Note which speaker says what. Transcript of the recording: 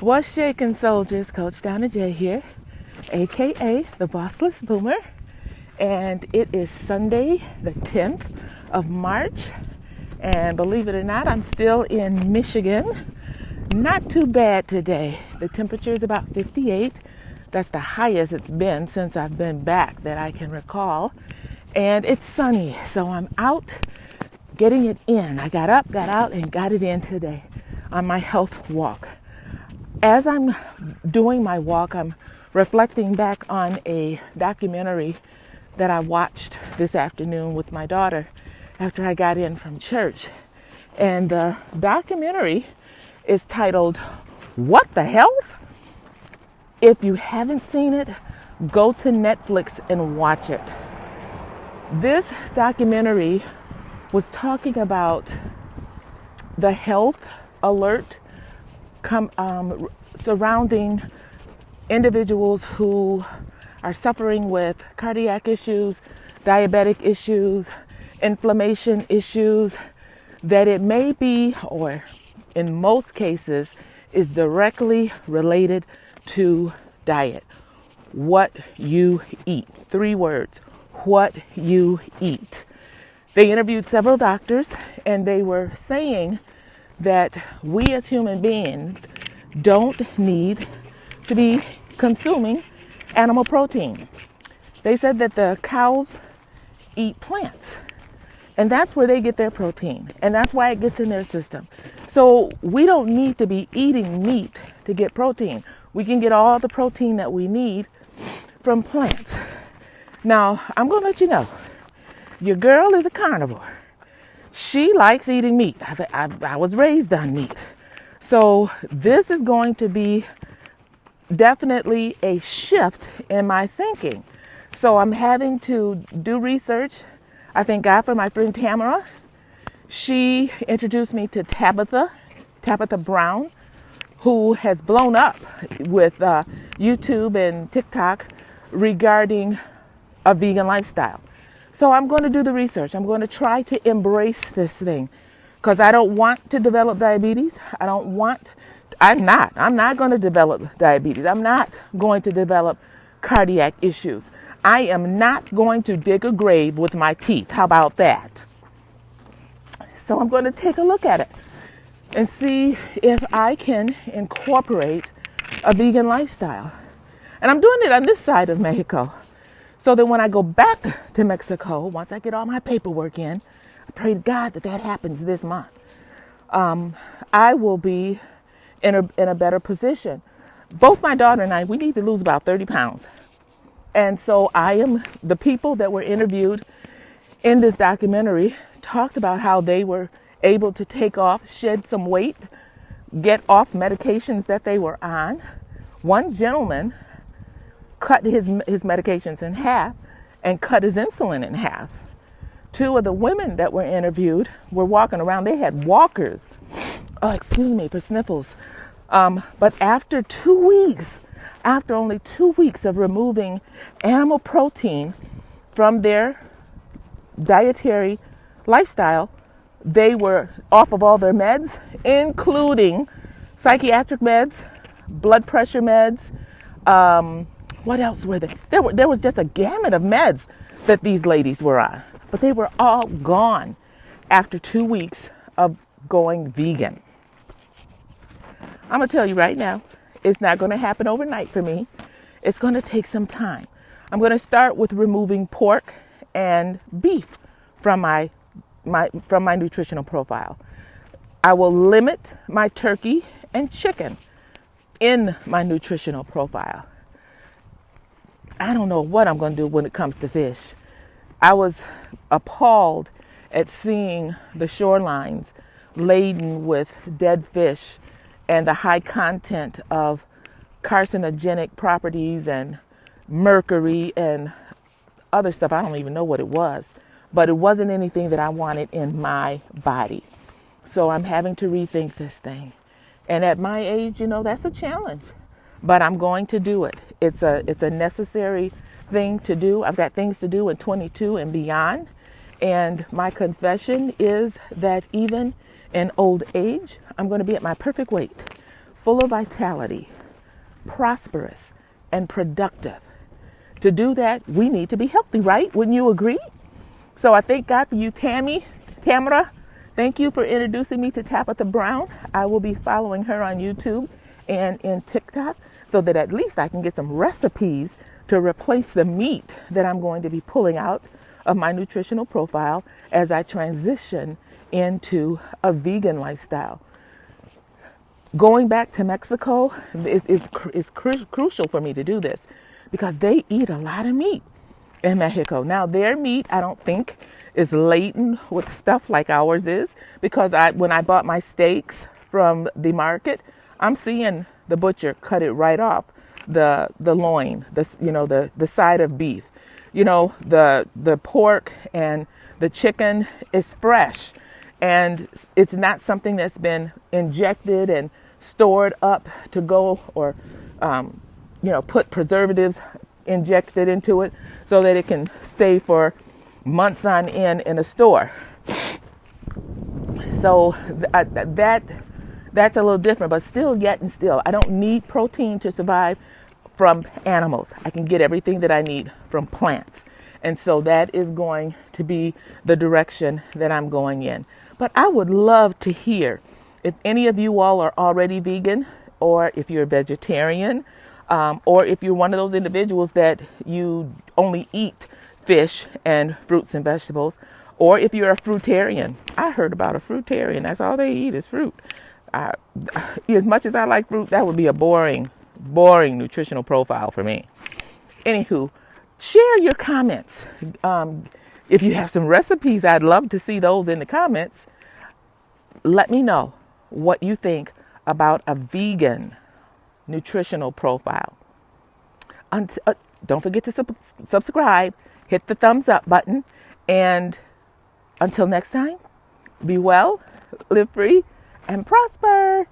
Speaker 1: What's shaking, soldiers? Coach Donna J here, aka the Bossless Boomer, and it is Sunday, the 10th of March. And believe it or not, I'm still in Michigan. Not too bad today. The temperature is about 58. That's the highest it's been since I've been back that I can recall. And it's sunny, so I'm out getting it in. I got up, got out, and got it in today on my health walk. As I'm doing my walk, I'm reflecting back on a documentary that I watched this afternoon with my daughter after I got in from church. And the documentary is titled, What the Health? If you haven't seen it, go to Netflix and watch it. This documentary was talking about the health alert surrounding individuals who are suffering with cardiac issues, diabetic issues, inflammation issues, that it may be, or in most cases, is directly related to diet. What you eat. 3 words. What you eat. They interviewed several doctors, and they were saying that we as human beings don't need to be consuming animal protein. They said that the cows eat plants, and that's where they get their protein, and that's why it gets in their system. So we don't need to be eating meat to get protein. We can get all the protein that we need from plants. Now, I'm going to let you know, your girl is a carnivore. She likes eating meat. I was raised on meat. So this is going to be definitely a shift in my thinking. So I'm having to do research. I thank God for my friend Tamara. She introduced me to Tabitha Brown, who has blown up with YouTube and TikTok regarding a vegan lifestyle. So I'm going to do the research. I'm going to try to embrace this thing because I don't want to develop diabetes. I'm not going to develop diabetes. I'm not going to develop cardiac issues. I am not going to dig a grave with my teeth. How about that? So I'm going to take a look at it and see if I can incorporate a vegan lifestyle. And I'm doing it on this side of Mexico. So that when I go back to Mexico, once I get all my paperwork in, I pray to God that happens this month, I will be in a better position. Both my daughter and I, we need to lose about 30 pounds. And so the people that were interviewed in this documentary talked about how they were able to shed some weight, get off medications that they were on. One gentleman cut his medications in half and cut his insulin in half. 2 of the women that were interviewed were walking around. They had walkers. For sniffles. But after only 2 weeks of removing animal protein from their dietary lifestyle, they were off of all their meds, including psychiatric meds, blood pressure meds. What else were there? There was just a gamut of meds that these ladies were on. But they were all gone after 2 weeks of going vegan. I'm going to tell you right now, it's not going to happen overnight for me. It's going to take some time. I'm going to start with removing pork and beef from my nutritional profile. I will limit my turkey and chicken in my nutritional profile. I don't know what I'm going to do when it comes to fish. I was appalled at seeing the shorelines laden with dead fish and the high content of carcinogenic properties and mercury and other stuff. I don't even know what it was, but it wasn't anything that I wanted in my body. So I'm having to rethink this thing. And at my age, that's a challenge. But I'm going to do it. It's a necessary thing to do. I've got things to do in 22 and beyond. And my confession is that even in old age, I'm going to be at my perfect weight full of vitality, prosperous, and productive. To do that, we need to be healthy, right? Wouldn't you agree? So I thank God for you, Tamara. Thank you for introducing me to Tabitha Brown. I will be following her on YouTube and in TikTok so that at least I can get some recipes to replace the meat that I'm going to be pulling out of my nutritional profile as I transition into a vegan lifestyle. Going back to Mexico is crucial for me to do this because they eat a lot of meat in Mexico. Now, their meat, I don't think, is laden with stuff like ours is, because when I bought my steaks from the market, I'm seeing the butcher cut it right off the loin, the side of beef. The pork and the chicken is fresh, and it's not something that's been injected and stored up to go or put preservatives injected into it so that it can stay for months on end in a store. So that's a little different, but still, I don't need protein to survive from animals. I can get everything that I need from plants. And so that is going to be the direction that I'm going in. But I would love to hear if any of you all are already vegan, or if you're a vegetarian, or if you're one of those individuals that you only eat fish and fruits and vegetables, or if you're a fruitarian. I heard about a fruitarian. That's all they eat is fruit. As much as I like fruit, that would be a boring nutritional profile for me. Anywho, share your comments. If you have some recipes, I'd love to see those in the comments. Let me know what you think about a vegan nutritional profile. Don't forget to subscribe, hit the thumbs up button, and until next time, be well, live free, and prosper.